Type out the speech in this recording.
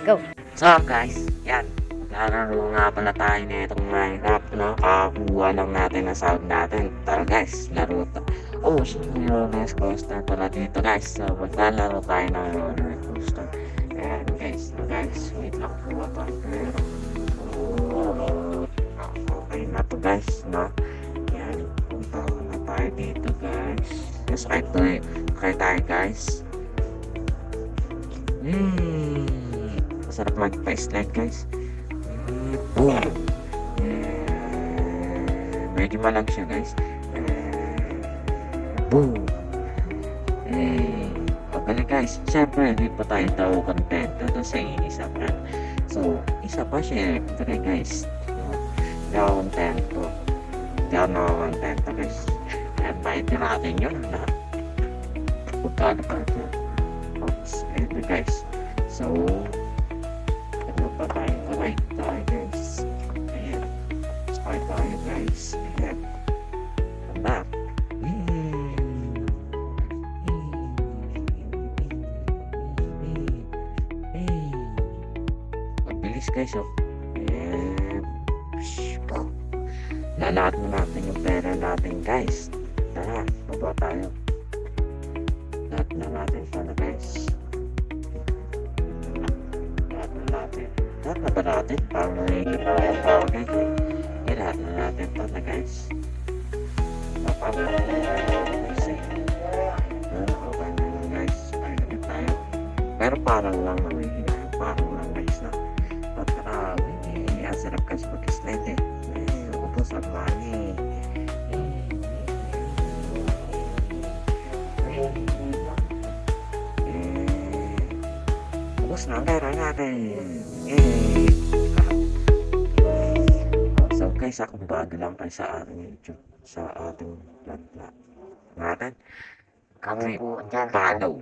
Go! So guys, yan. Lalaro nga pala tayo na itong Minecraft, no? Kakuha lang natin ang sound natin. Tara guys, laro to. Oh, sino Next Coaster pala dito guys. So, maglalaro tayo ng Next Coaster. Ayan guys, wait lang po ito. Okay na to guys, no? Yan, punta na tayo dito guys. Yes, okay tayo guys. Masarap magpa-slide guys. Boom! Medyo malag siya guys. Boom! Okay guys, syempre hindi pa tayo daw kontento doon sa isa pa. So, isa pa syempre guys. Hindi ako kontento. Hindi ako nakakontento guys. Invite natin yun na. Pagkano pa ito. Oops, ito guys. So, ano pa tayo? Right tayo guys. Ayan. Start tayo guys. Ayan. Come back. Mabilis guys oh. Ayan. Lalahat mo natin yung pera natin guys. Tara, baba tayo. Lahat na natin pala guys. Lahat na ba natin? Parang nangihip ang tao guys eh. Lahat na natin pala guys. Napapala guys eh. Okay na lang guys. Ayun na tayo. Pero parang lang nangihip. Parang lang guys na. Pagkarami eh. Ang sarap kasi mag-slide eh. Ubus ang money. Ubus na ang pera natin. So guys, akong bago lang kayo sa ating YouTube, sa ating vlog natin. Kami follow.